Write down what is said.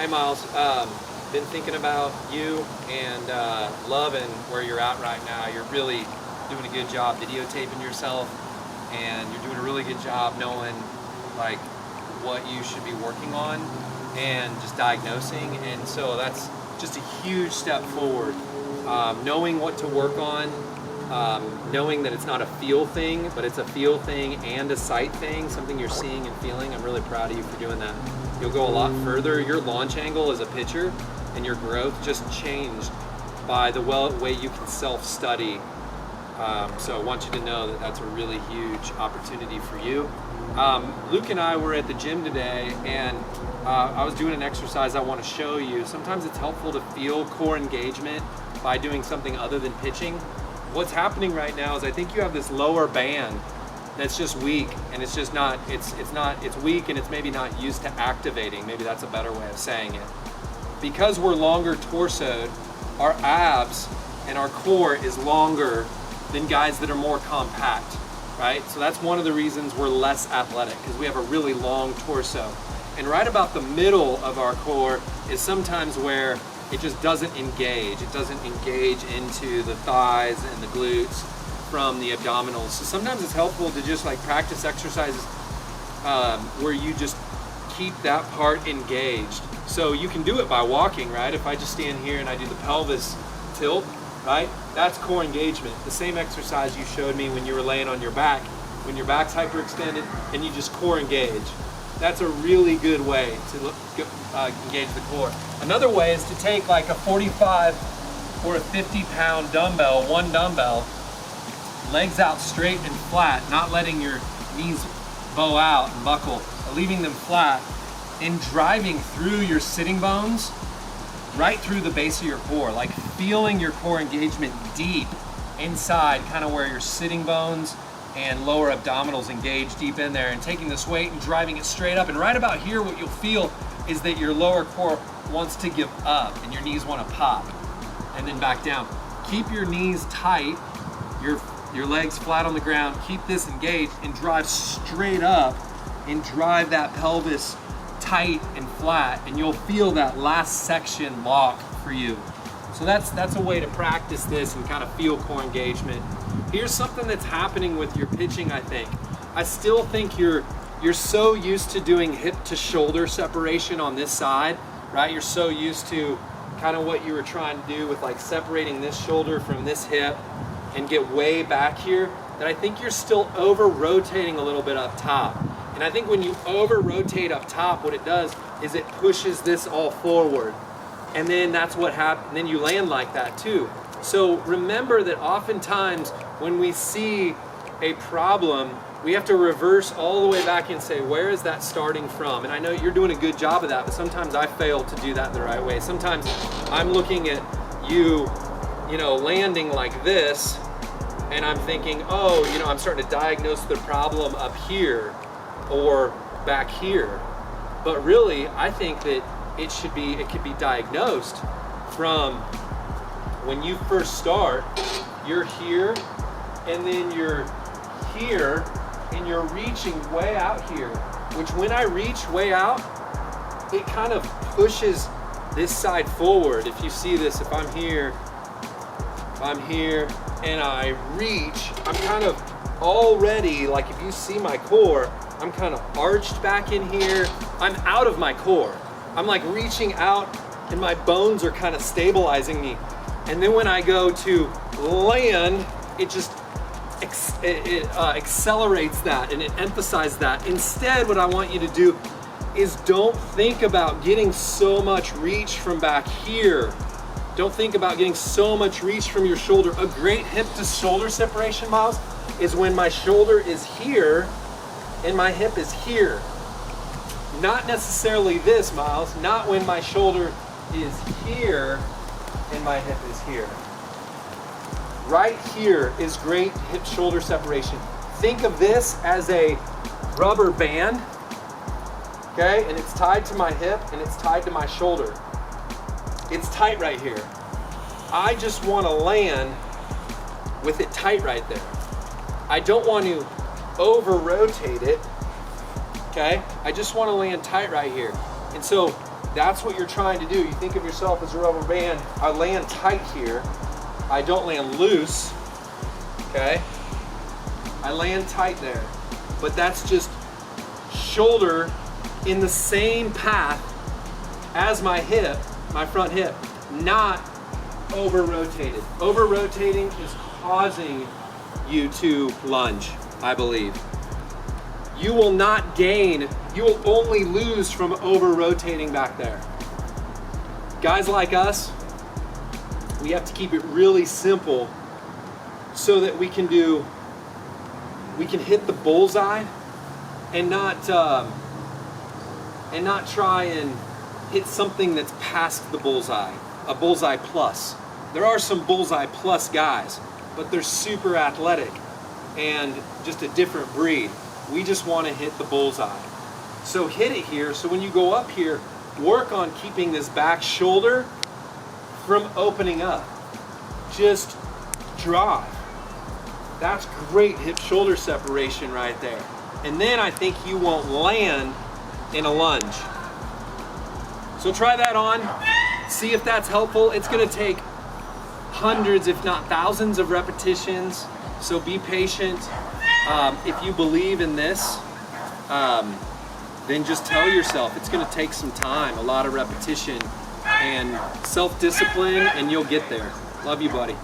Hey Miles, been thinking about you and loving where you're at right now. You're really doing a good job videotaping yourself, and you're doing a really good job knowing like what you should be working on and just diagnosing. And so that's just a huge step forward. Knowing what to work on, knowing that it's not a feel thing, but it's a feel thing and a sight thing, something you're seeing and feeling. I'm really proud of you for doing that. You'll go a lot further. Your launch angle as a pitcher and your growth just changed by the way you can self-study. So I want you to know that that's a really huge opportunity for you. Luke and I were at the gym today, and I was doing an exercise I want to show you. Sometimes it's helpful to feel core engagement by doing something other than pitching. What's happening right now is I think you have this lower band that's just weak, and it's just not, it's weak, and it's maybe not used to activating. Maybe that's a better way of saying it. Because we're longer torsoed, our abs and our core is longer than guys that are more compact, right? So that's one of the reasons we're less athletic, because we have a really long torso. And right about the middle of our core is sometimes where it just doesn't engage. It doesn't engage into the thighs and the glutes from the abdominals. So sometimes it's helpful to just like practice exercises where you just keep that part engaged. So you can do it by walking, right? If I just stand here and I do the pelvis tilt, right? That's core engagement. The same exercise you showed me when you were laying on your back, when your back's hyperextended and you just core engage. That's a really good way to engage the core. Another way is to take like a 45 or a 50-pound dumbbell, one dumbbell, legs out straight and flat, not letting your knees bow out and buckle, leaving them flat, and driving through your sitting bones, right through the base of your core, like feeling your core engagement deep inside, kind of where your sitting bones and lower abdominals engage deep in there, and taking this weight and driving it straight up. And right about here, what you'll feel is that your lower core wants to give up and your knees want to pop and then back down. Keep your knees tight, your legs flat on the ground, keep this engaged and drive straight up and drive that pelvis tight and flat, and you'll feel that last section lock for you. So that's a way to practice this and kind of feel core engagement. Here's something that's happening with your pitching, I think. I still think you're so used to doing hip to shoulder separation on this side, right? You're so used to kind of what you were trying to do with like separating this shoulder from this hip and get way back here, that I think you're still over rotating a little bit up top. And I think when you over rotate up top, what it does is it pushes this all forward. And then that's what happens, then you land like that too. So remember that oftentimes when we see a problem, we have to reverse all the way back and say, where is that starting from? And I know you're doing a good job of that, but sometimes I fail to do that the right way. Sometimes I'm looking at you know, landing like this, and I'm thinking, oh, you know, I'm starting to diagnose the problem up here or back here. But really, I think that it could be diagnosed from when you first start. You're here, and then you're here, and you're reaching way out here, which when I reach way out, it kind of pushes this side forward. If you see this, if I'm here and I reach, I'm kind of already, like if you see my core, I'm kind of arched back in here. I'm out of my core. I'm like reaching out and my bones are kind of stabilizing me. And then when I go to land, it just accelerates that and it emphasizes that. Instead, what I want you to do is don't think about getting so much reach from back here. Don't think about getting so much reach from your shoulder. A great hip to shoulder separation, Miles, is when my shoulder is here and my hip is here. Not necessarily this, Miles, not when my shoulder is here and my hip is here. Right here is great hip shoulder separation. Think of this as a rubber band, okay? And it's tied to my hip and it's tied to my shoulder. It's tight right here. I just want to land with it tight right there. I don't want to over rotate it, okay? I just want to land tight right here. And so That's what you're trying to do. You think of yourself as a rubber band. I land tight here. I don't land loose, okay? I land tight there. But that's just shoulder in the same path as my hip, my front hip, not over-rotated. Over-rotating is causing you to lunge, I believe. You will not gain, you will only lose from over-rotating back there. Guys like us, we have to keep it really simple so that we can hit the bullseye and not try and hit something that's past the bullseye, a bullseye plus. There are some bullseye plus guys, but they're super athletic and just a different breed. We just want to hit the bullseye. So hit it here, so when you go up here, work on keeping this back shoulder from opening up. Just drive. That's great hip-shoulder separation right there. And then I think you won't land in a lunge. So try that on, see if that's helpful. It's gonna take hundreds, if not thousands of repetitions, so be patient. If you believe in this, then just tell yourself it's gonna take some time, a lot of repetition and self-discipline, and you'll get there. Love you, buddy.